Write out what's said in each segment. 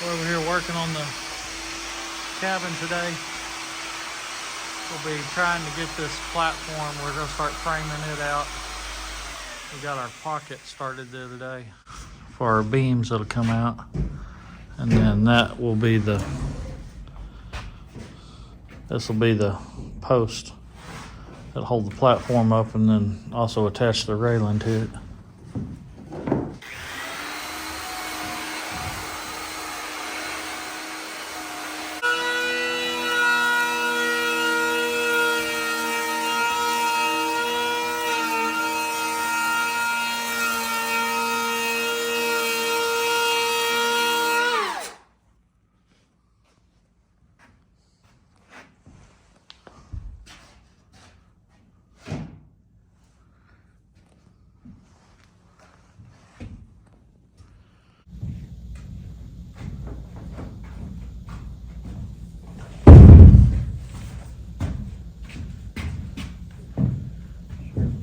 We're over here working on the cabin today. We'll be trying to get this platform. We're going to start framing it out. We got our pocket started the other day for our beams that'll come out. And then that will be the, this will be the post that'll hold the platform up and then also attach the railing to it.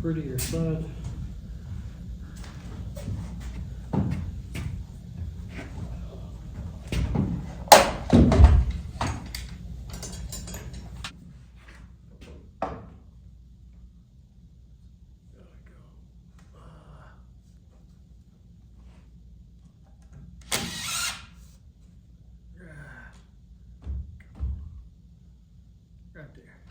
Prettier side. Right there.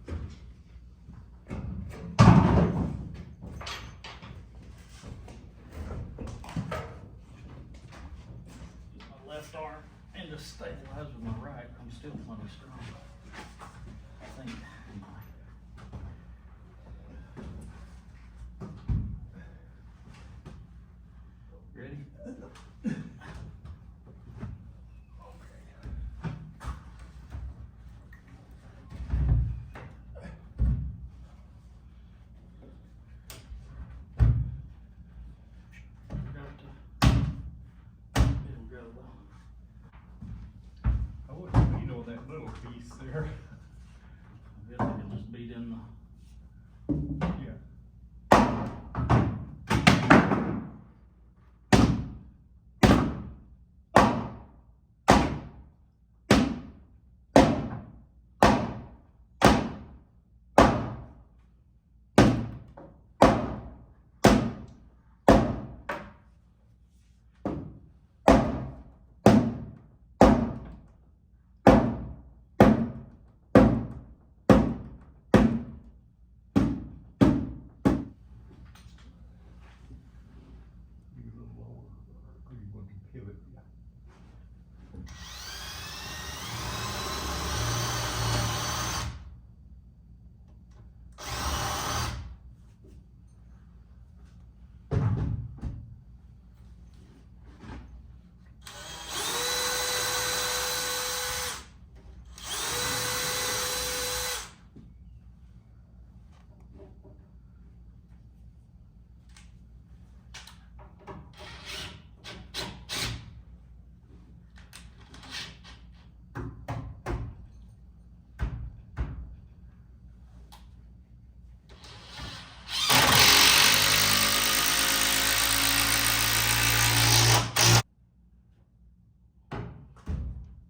My left arm and just stabilize with my right. I'm still plenty strong. I think. Ready? I wouldn't beat on that little piece there. I guess I could just beat in the. Yeah. You a little lower, or you want to pivot? Yeah.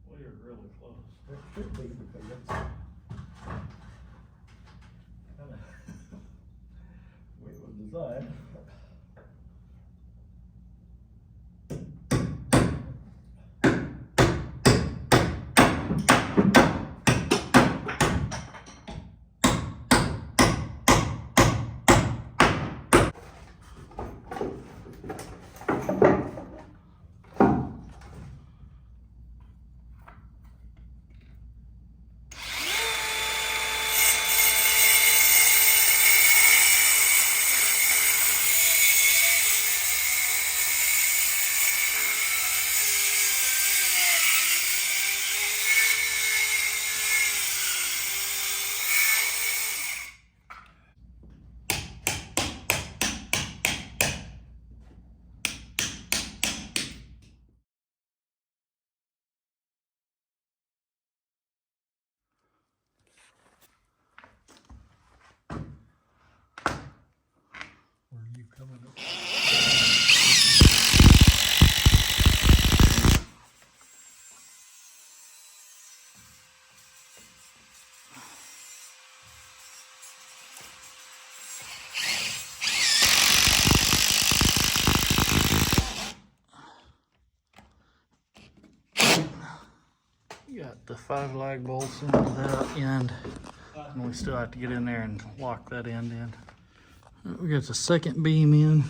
We are really close. That should be because that's kind of way it was designed. Where are you coming up? You got the 5 lag bolts into that end, and we still have to get in there and lock that end in. We got the second beam in,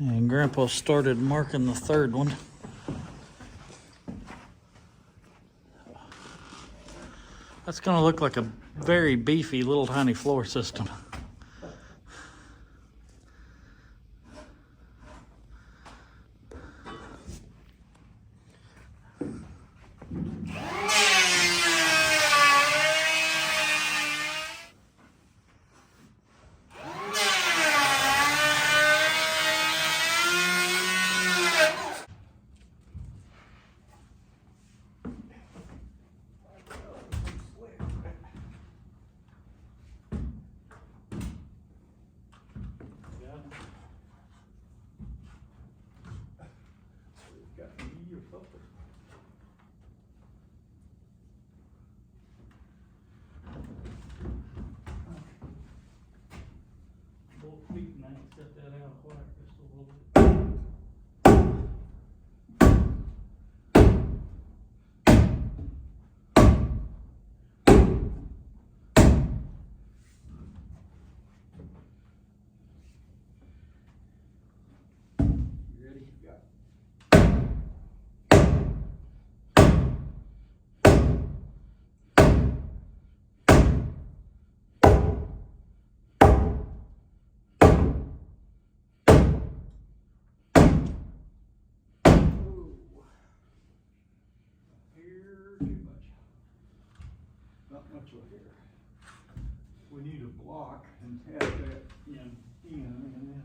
and Grandpa started marking the third one. That's gonna look like a very beefy little tiny floor system. Both feet, and I can set that out of whack just a little bit. lock and have that in, and then.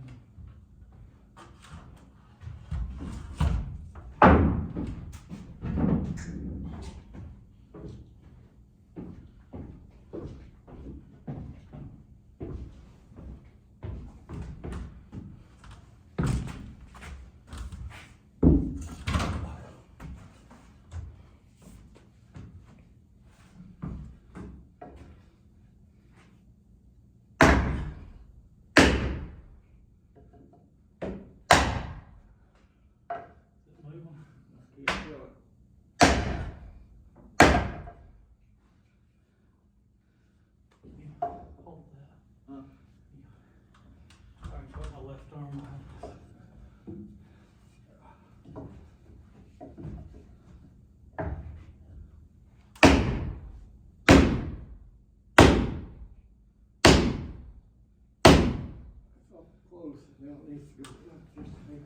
Hold that. Huh? Yeah. Sorry, put my left arm behind. So close, now it needs to go up just there.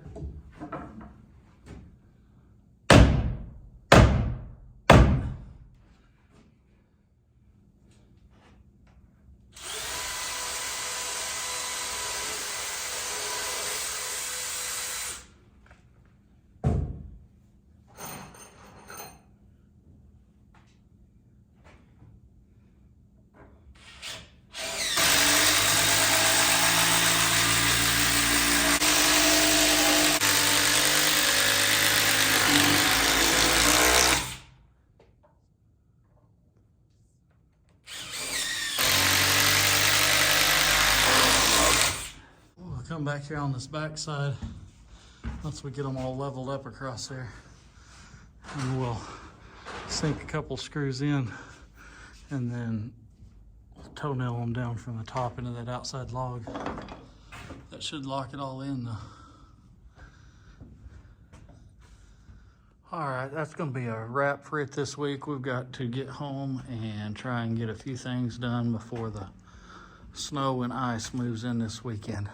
We'll come back here on this back side once we get them all leveled up across there, and we'll sink a couple screws in and then toenail them down from the top into that outside log. That should lock it all in though. All right, that's gonna be a wrap for it this week. We've got to get home and try and get a few things done before the snow and ice moves in this weekend.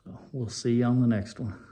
So we'll see you on the next one.